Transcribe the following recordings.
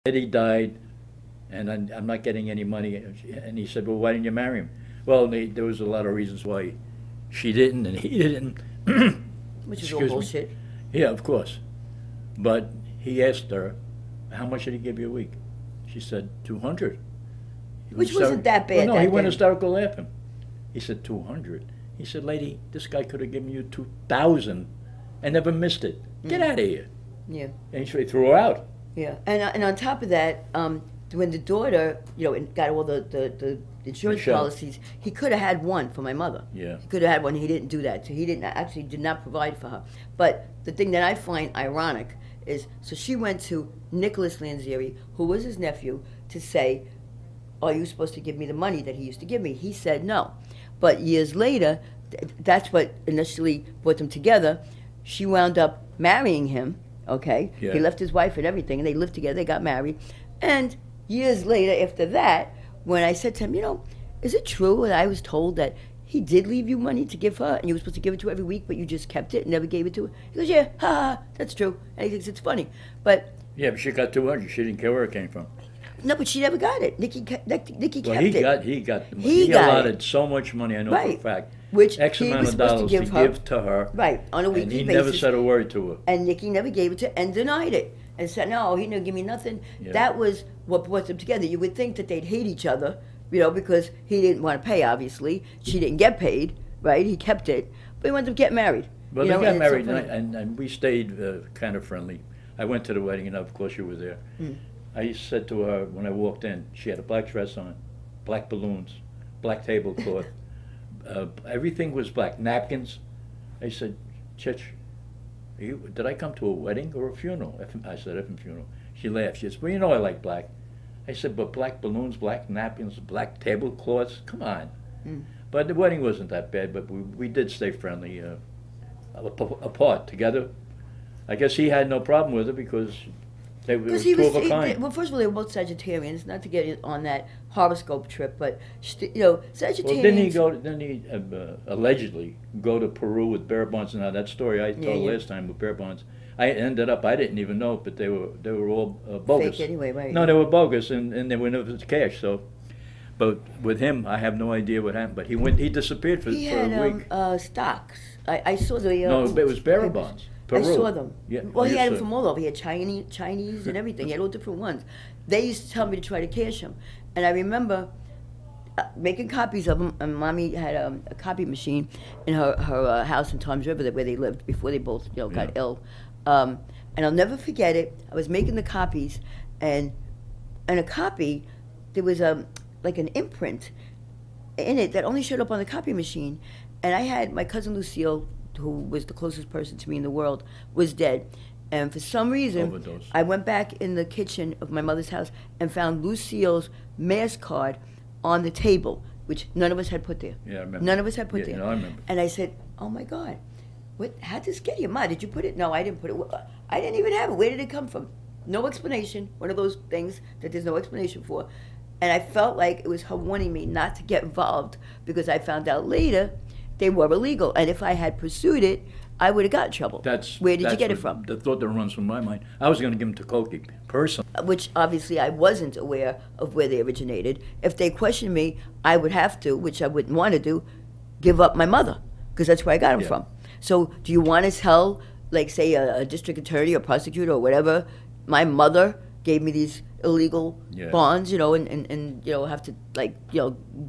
Eddie died, and I'm not getting any money. And he said, well, why didn't you marry him? Well, there was a lot of reasons why she didn't and he didn't. Which is all Excuse me. bullshit. Yeah, of course. But he asked her, how much did he give you a week? She said, 200. Which wasn't that bad. Well, no, he that went then. hysterical laughing. He said, 200. He said, lady, this guy could have given you 2,000 and never missed it. Get out of here. Yeah. And he threw her out. Yeah, and on top of that, when the daughter, got all the insurance Michelle. policies, he could have had one for my mother. Yeah. He could have had one. He didn't do that. So he did not provide for her. But the thing that I find ironic is, so she went to Nicholas Lanzieri, who was his nephew, to say, are you supposed to give me the money that he used to give me? He said no. But years later, that's what initially brought them together. She wound up marrying him, okay? Yeah. He left his wife and everything, and they lived together, they got married. And years later, after that, when I said to him, is it true that I was told that he did leave you money to give her, and you were supposed to give it to her every week, but you just kept it and never gave it to her? He goes, yeah, ha, ha, that's true. And he thinks it's funny. But Yeah, but she got 200. She didn't care where it came from. no, but she never got it. Nikki kept Well, it. he got the money. He He got allotted it. so much money, I know for a Right. fact. Which X he amount was of supposed to dollars give her. to her. Right, on a And weekly he basis. never said a word to her. And Nikki never gave it to her and denied it. And said, no, he didn't give me nothing. Yeah. That was what brought them together. You would think that they'd hate each other, because he didn't want to pay, obviously. She didn't get paid, right? He kept it. But he wanted to get married. Well, you they know, got and it's so married, funny. and we stayed kind of friendly. I went to the wedding, and of course you were there. I said to her when I walked in, she had a black dress on, black balloons, black tablecloth. Everything was black. Napkins. I said, Chich, did I come to a wedding or a funeral? I said, effing funeral. She laughed. She said, well, I like black. I said, but black balloons, black napkins, black tablecloths, come on. But the wedding wasn't that bad, but we did stay friendly, apart, together. I guess he had no problem with it because they were Because two of a kind. well, first of all, they were both Sagittarians. Not to get on that horoscope trip, but Sagittarians. Well, didn't he allegedly go to Peru with bear bonds? Now that story I told yeah. last time with bear bonds, I didn't even know, but they were all bogus. Fake anyway, right? No, they were bogus, and they were never cash. So, but with him, I have no idea what happened. But he disappeared for He a had week. stocks. I saw the. No, it was bearer bonds. I Peru. saw them. Yeah. Well, Oh, he you had saw them from all over. He had Chinese and everything. He had all different ones. They used to tell me to try to cash them, and I remember making copies of them. And Mommy had a copy machine in her house in Toms River, where they lived before they both got ill. And I'll never forget it. I was making the copies, and a copy, there was like an imprint in it that only showed up on the copy machine, and I had my cousin Lucille, who was the closest person to me in the world, was dead. And for some reason, Overdose. I went back in the kitchen of my mother's house and found Lucille's mass card on the table, which none of us had put there. Yeah, I remember. None of us had put Yeah, there. no, I remember. And I said, oh my God, how'd this get you? Ma, did you put it? No, I didn't put it. I didn't even have it. Where did it come from? No explanation. One of those things that there's no explanation for. And I felt like it was her warning me not to get involved, because I found out later they were illegal. And if I had pursued it, I would have got in trouble. Where did you get it from? The thought that runs through my mind. I was going to give them to Koki, personally. Which obviously I wasn't aware of where they originated. If they questioned me, I would have to, which I wouldn't want to do, give up my mother, because that's where I got them Yeah. from. So do you want to tell, like, say, a district attorney or prosecutor or whatever, my mother gave me these illegal Yeah. bonds, and have to,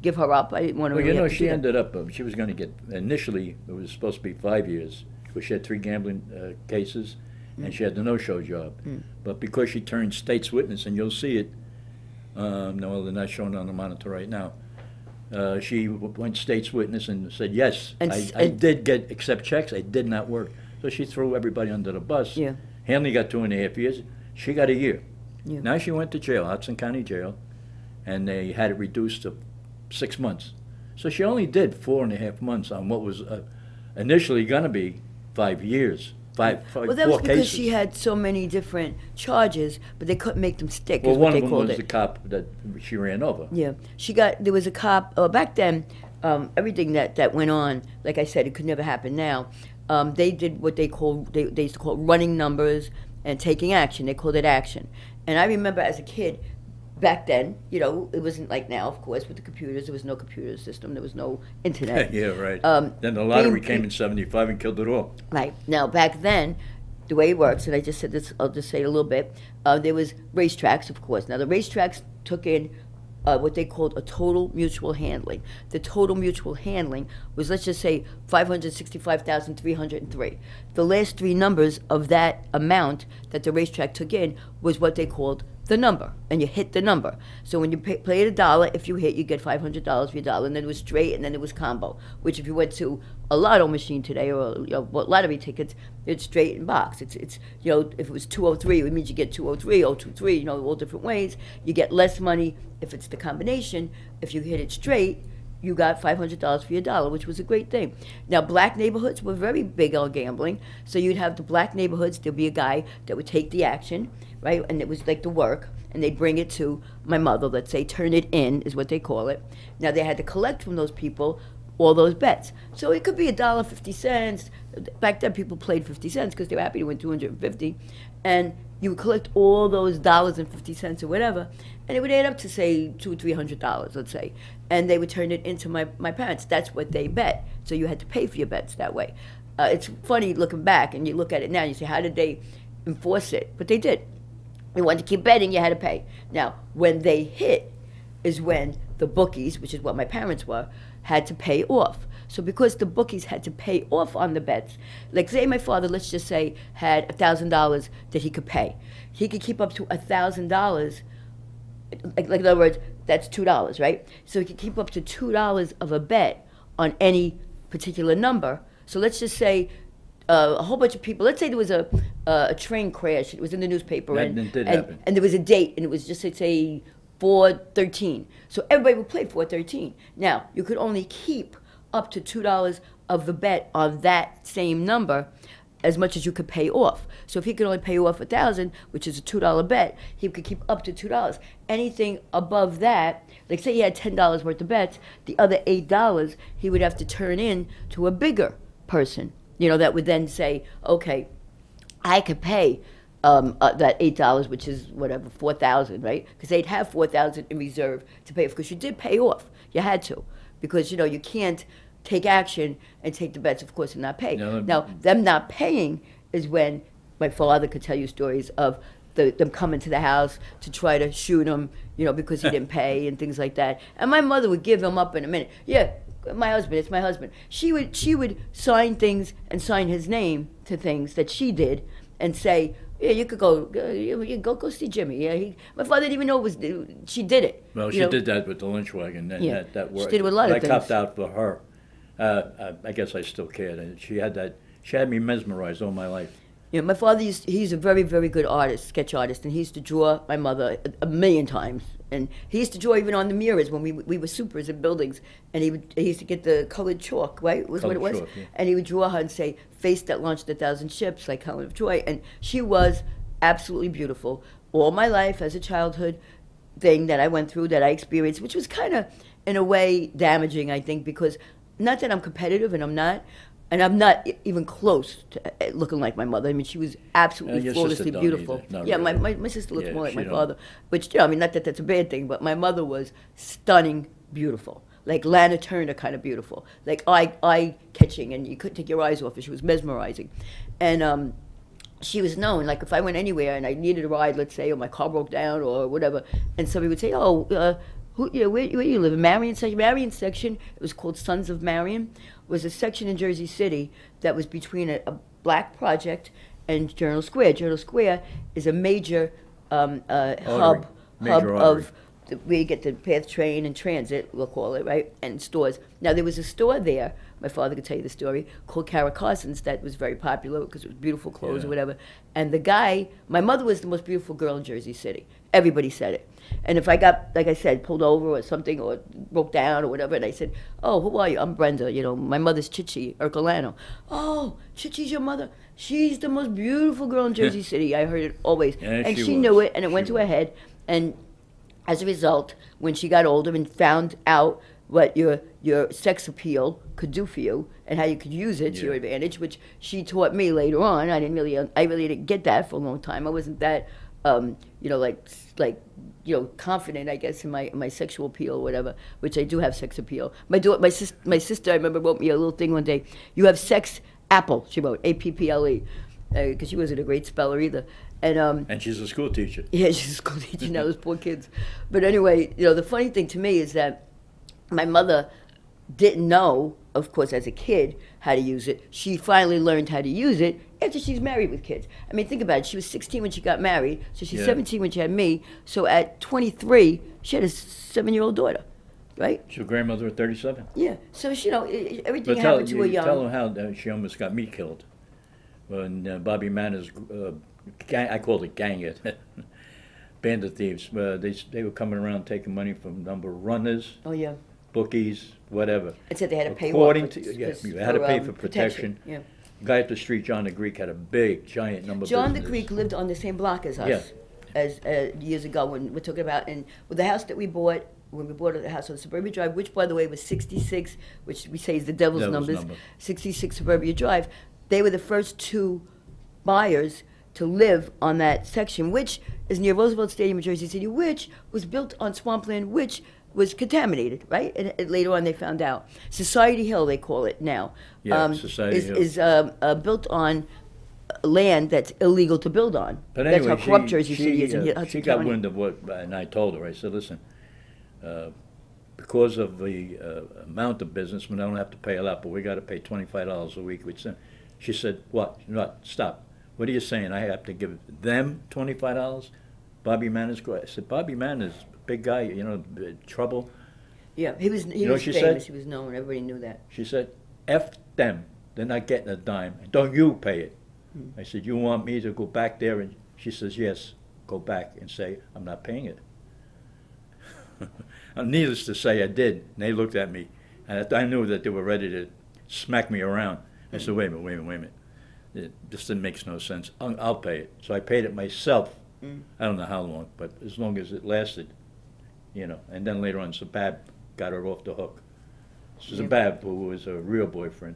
give her up? I didn't want to Well, really have to she do that. ended up, she was going to get, initially, it was supposed to be 5 years, because she had 3 gambling cases, and she had the no-show job. But because she turned state's witness, and you'll see it, no, they're not showing on the monitor right now, she went state's witness and said, yes, I did accept checks, I did not work. So she threw everybody under the bus. Yeah. Hanley got 2.5 years, she got a year. Yeah. Now she went to jail, Hudson County Jail, and they had it reduced to 6 months. So she only did 4.5 months on what was initially going to be 5 years, Well, that 4 was because cases. she had so many different charges, but they couldn't make them stick, Well, is what one they of them called was it. the cop that she ran over. Yeah, there was a cop, back then, everything that went on, like I said, it could never happen now. They did what they used to call running numbers and taking action. They called it action. And I remember as a kid, back then, you know, it wasn't like now, of course, with the computers. There was no computer system. There was no internet. Yeah, right. Um, Then the lottery came in '75 and killed it all. Right. Now, back then, the way it works, and I just said this, I'll just say it a little bit, there was racetracks, of course. Now, the racetracks took in what they called a total mutual handling. The total mutual handling was, let's just say, 565,303. The last three numbers of that amount that the racetrack took in was what they called the number, and you hit the number. So when you played a dollar, if you hit, you get $500 for your dollar, and then it was straight, and then it was combo, which if you went to a lotto machine today or lottery tickets, it's straight in box. It's you know, if it was 203, it means you get 203, 023, you know, all different ways. You get less money if it's the combination. If you hit it straight, you got $500 for your dollar, which was a great thing. Now, black neighborhoods were very big on gambling, so you'd have the black neighborhoods. There'd be a guy that would take the action, right, and it was like the work, and they'd bring it to my mother, let's say, turn it in is what they call it. Now, they had to collect from those people all those bets. So it could be $1.50. Back then, people played 50 cents because they were happy to win 250, and you would collect all those dollars and 50 cents or whatever, and it would add up to, say, $200-300, let's say, and they would turn it into my parents. That's what they bet. So you had to pay for your bets that way. It's funny looking back, and you look at it now, and you say, how did they enforce it? But they did. You wanted to keep betting, you had to pay. Now, when they hit is when the bookies, which is what my parents were, had to pay off. So because the bookies had to pay off on the bets, like say my father, let's just say, had $1,000 that he could pay. He could keep up to $1,000, like in other words, that's $2, right? So he could keep up to $2 of a bet on any particular number. So let's just say a whole bunch of people, let's say there was a train crash, it was in the newspaper, That did happen. And there was a date, and it was just, let's say, 4/13. So everybody would play 4/13. Now, you could only keep up to $2 of the bet on that same number as much as you could pay off. So if he could only pay off 1,000, which is a $2 bet, he could keep up to $2. Anything above that, like say he had $10 worth of bets, the other $8 he would have to turn in to a bigger person. You know, that would then say, okay, I could pay that $8, which is whatever, 4,000, right? Because they'd have 4,000 in reserve to pay off, because you did pay off. You had to, because you know you can't take action and take the bets, of course, and not pay. No. Now, them not paying is when my father could tell you stories of them coming to the house to try to shoot him, you know, because he didn't pay and things like that. And my mother would give him up in a minute. Yeah, my husband, it's my husband. She would sign things and sign his name to things that she did and say, yeah, you could go see Jimmy. Yeah, my father didn't even know it was, she did it. Well, she did that with the lynch wagon. And Yeah, that worked. she did it with a lot of I things. copped out for her. I guess I still cared. And she had me mesmerized all my life. You know, my father he's a very, very good artist, sketch artist, and he used to draw my mother a million times. And he used to draw even on the mirrors when we were supers in buildings, and he used to get the colored chalk, right? Was what it was. Colored chalk, yeah. And he would draw her and say, "Face that launched 1,000 ships," like Helen of Troy. And she was absolutely beautiful. All my life as a childhood thing that I went through, that I experienced, which was kind of, in a way, damaging, I think, because not that I'm competitive, and I'm not, and I'm not even close to looking like my mother. I mean, she was absolutely your flawlessly sister don't beautiful. either. Not Yeah, really. my sister looks Yeah, more like she my don't. father, which, you know, I mean, not that that's a bad thing, but my mother was stunning beautiful, like Lana Turner kind of beautiful, like eye catching, and you couldn't take your eyes off her. She was mesmerizing, and she was known, like if I went anywhere and I needed a ride, let's say, or my car broke down or whatever, and somebody would say, "Oh, where you live? In Marion section?" Marion section, it was called Sons of Marion, was a section in Jersey City that was between a black project and Journal Square. Journal Square is a major hub Major artery. of where you get the PATH train and transit, we'll call it, right, and stores. Now, there was a store there, my father could tell you the story, called Kara Carson's, that was very popular because it was beautiful clothes Yeah. or whatever. And the guy, my mother was the most beautiful girl in Jersey City. Everybody said it. And if I got, like I said, pulled over or something or broke down or whatever, and I said, "Oh, who are you?" "I'm Brenda, you know, my mother's Chichi Ercolano." "Oh, Chichi's your mother? She's the most beautiful girl in Jersey City." I heard it always. Yeah, and she she was. knew it, and it She went to her was. head. And as a result, when she got older and found out what your sex appeal could do for you and how you could use it to your Yeah. advantage, which she taught me later on. I really didn't get that for a long time. I wasn't that you know, confident, I guess, in my sexual appeal or whatever, which I do have sex appeal. My sister, I remember, wrote me a little thing one day. You have sex apple, she wrote, APPLE, because she wasn't a great speller either. And she's a school teacher. Yeah, she's a school teacher now, those poor kids. But anyway, you know, the funny thing to me is that my mother didn't know, of course, as a kid, how to use it. She finally learned how to use it after she's married with kids. I mean, think about it. She was 16 when she got married, so she's 17 when she had me. So at 23, she had a 7-year-old daughter, right? She's a grandmother at 37. Yeah. So, you know, everything happened to her young. Tell her how she almost got me killed. When Bobby Manners, I called it gang it, bandit thieves. They were coming around taking money from a number of runners. Oh, yeah. Bookies, whatever. It said they had to pay. You had to pay for protection. Yeah. The guy up the street, John the Greek, had a big, giant number of John businesses. the Greek lived on the same block as us. Yeah. As years ago when we're talking about, and with the house that we bought, when we bought a house on Suburbia Drive, which by the way was 66, which we say is the devil's numbers, 66 Suburbia Drive, they were the first two buyers to live on that section, which is near Roosevelt Stadium in Jersey City, which was built on swampland, which was contaminated, right? And later on they found out. Society Hill, they call it now. Yeah, Society Hill. Is built on land that's illegal to build on. But anyway, that's how corrupt Jersey City is in Hudson she got County. wind of what, and I told her, I said, listen, because of the amount of business, we don't have to pay a lot, but we got to pay $25 a week. Which, she said, what? Stop. What are you saying? I have to give them $25? Bobby Manners? I said, Bobby Manners, big guy, you know, trouble. Yeah, he was what she famous. said? He was known. Everybody knew that. She said, F them. They're not getting a dime. Don't you pay it. I said, you want me to go back there? And she says, yes, go back and say, I'm not paying it. And needless to say, I did. And they looked at me. And I knew that they were ready to smack me around. I said, wait a minute. This makes no sense. I'll pay it. So I paid it myself. I don't know how long, but as long as it lasted, you know. And then later on, Zabab got her off the hook. Zabab, who was a real boyfriend.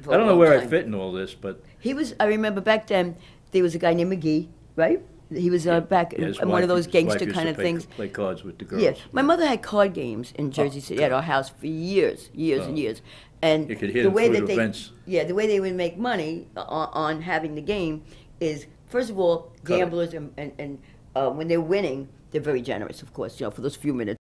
I don't know where I fit in all this, but... He was, I remember back then, there was a guy named McGee, right? He was back in one of those gangster kind of things. Play cards with the girls. Yeah, my mother had card games in Jersey City at our house for years and years. And you could hear the way that the way they would make money on having the game is, first of all, gamblers and when they're winning, they're very generous, of course, you know, for those few minutes.